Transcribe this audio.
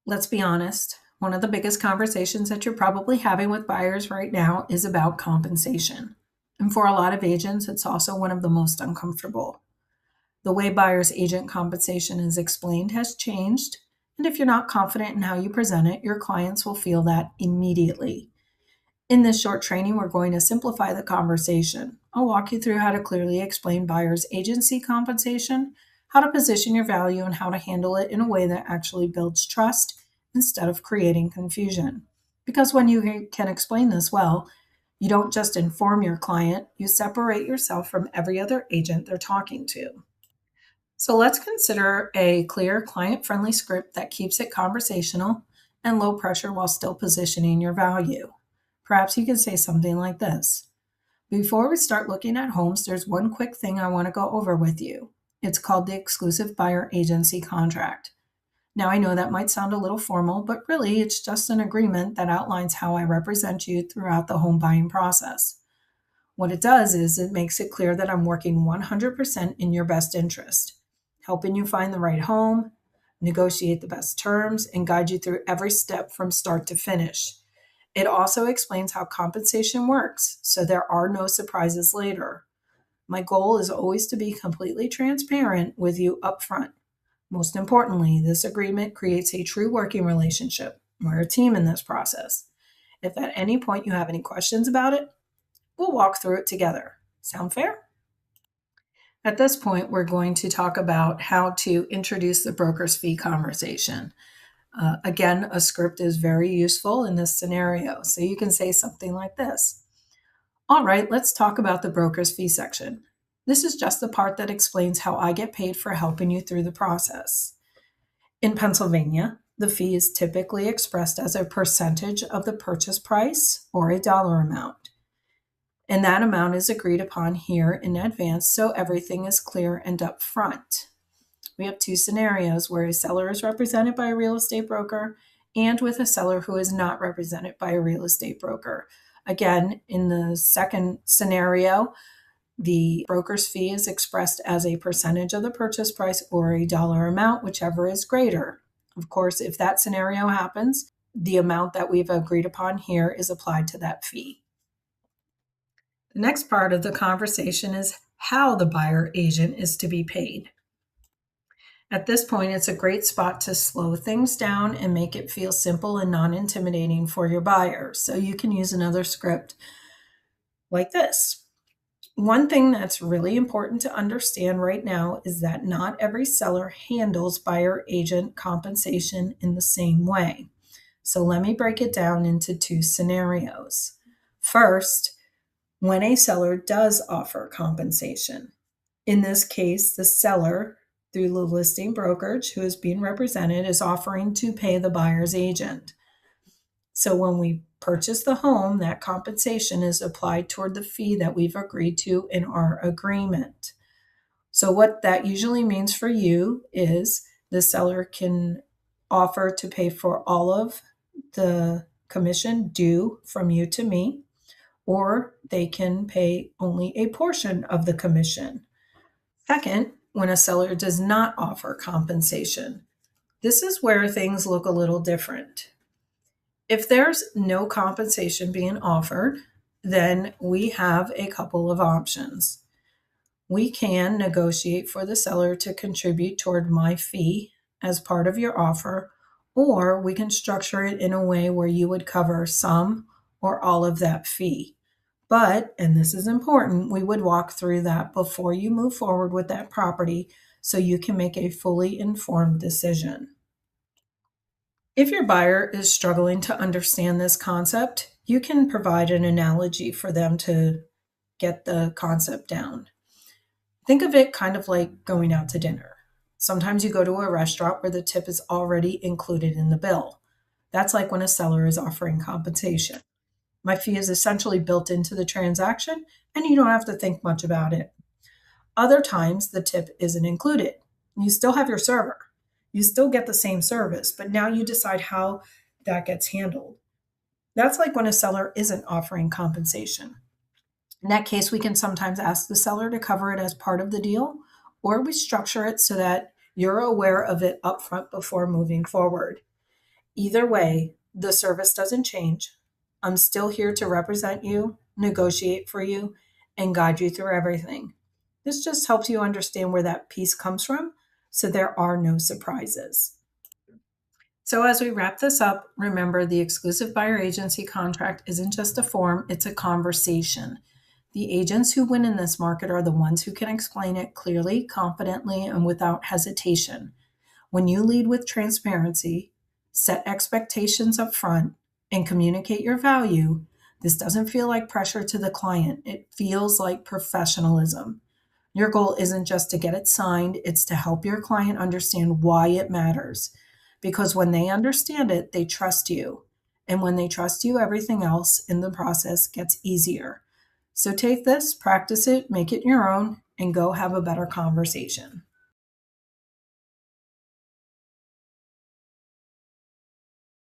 Let's be honest. One of the biggest conversations that you're probably having with buyers right now is about compensation. And for a lot of agents, it's also one of the most uncomfortable. The way buyer's agent compensation is explained has changed. And if you're not confident in how you present it, your clients will feel that immediately. In this short training, we're going to simplify the conversation. I'll walk you through how to clearly explain buyer's agency compensation, how to position your value, and how to handle it in a way that actually builds trust instead of creating confusion. Because when you can explain this well, you don't just inform your client, you separate yourself from every other agent they're talking to. So let's consider a clear, client friendly script that keeps it conversational and low pressure while still positioning your value. Perhaps you can say something like this: before we start looking at homes, there's one quick thing I want to go over with you. It's called the exclusive buyer agency contract. Now, I know that might sound a little formal, but really it's just an agreement that outlines how I represent you throughout the home buying process. What it does is it makes it clear that I'm working 100% in your best interest, helping you find the right home, negotiate the best terms, and guide you through every step from start to finish. It also explains how compensation works, so there are no surprises later. My goal is always to be completely transparent with you upfront. Most importantly, this agreement creates a true working relationship. We're a team in this process. If at any point you have any questions about it, we'll walk through it together. Sound fair? At this point, we're going to talk about how to introduce the broker's fee conversation. Again, a script is very useful in this scenario. So you can say something like this: all right, let's talk about the broker's fee section. This is just the part that explains how I get paid for helping you through the process. In Pennsylvania, the fee is typically expressed as a percentage of the purchase price or a dollar amount. And that amount is agreed upon here in advance so everything is clear and upfront. We have two scenarios where a seller is represented by a real estate broker and with a seller who is not represented by a real estate broker. Again, in the second scenario, the broker's fee is expressed as a percentage of the purchase price or a dollar amount, whichever is greater. Of course, if that scenario happens, the amount that we've agreed upon here is applied to that fee. The next part of the conversation is how the buyer agent is to be paid. At this point, it's a great spot to slow things down and make it feel simple and non-intimidating for your buyer. So you can use another script like this. One thing that's really important to understand right now is that not every seller handles buyer agent compensation in the same way. So let me break it down into two scenarios. First, when a seller does offer compensation. In this case, the seller, through the listing brokerage who is being represented, is offering to pay the buyer's agent. So when we purchase the home, that compensation is applied toward the fee that we've agreed to in our agreement. So what that usually means for you is the seller can offer to pay for all of the commission due from you to me, or they can pay only a portion of the commission. Second, when a seller does not offer compensation, this is where things look a little different. If there's no compensation being offered, then we have a couple of options. We can negotiate for the seller to contribute toward my fee as part of your offer, or we can structure it in a way where you would cover some or all of that fee. But, and this is important, we would walk through that before you move forward with that property so you can make a fully informed decision. If your buyer is struggling to understand this concept, you can provide an analogy for them to get the concept down. Think of it kind of like going out to dinner. Sometimes you go to a restaurant where the tip is already included in the bill. That's like when a seller is offering compensation. My fee is essentially built into the transaction, and you don't have to think much about it. Other times, the tip isn't included. You still have your server. You still get the same service, but now you decide how that gets handled. That's like when a seller isn't offering compensation. In that case, we can sometimes ask the seller to cover it as part of the deal, or we structure it so that you're aware of it upfront before moving forward. Either way, the service doesn't change. I'm still here to represent you, negotiate for you, and guide you through everything. This just helps you understand where that piece comes from so there are no surprises. So, as we wrap this up, remember the exclusive buyer agency contract isn't just a form, it's a conversation. The agents who win in this market are the ones who can explain it clearly, confidently, and without hesitation. When you lead with transparency, set expectations up front, and communicate your value, this doesn't feel like pressure to the client. It feels like professionalism. Your goal isn't just to get it signed, it's to help your client understand why it matters. Because when they understand it, they trust you. And when they trust you, everything else in the process gets easier. So take this, practice it, make it your own, and go have a better conversation.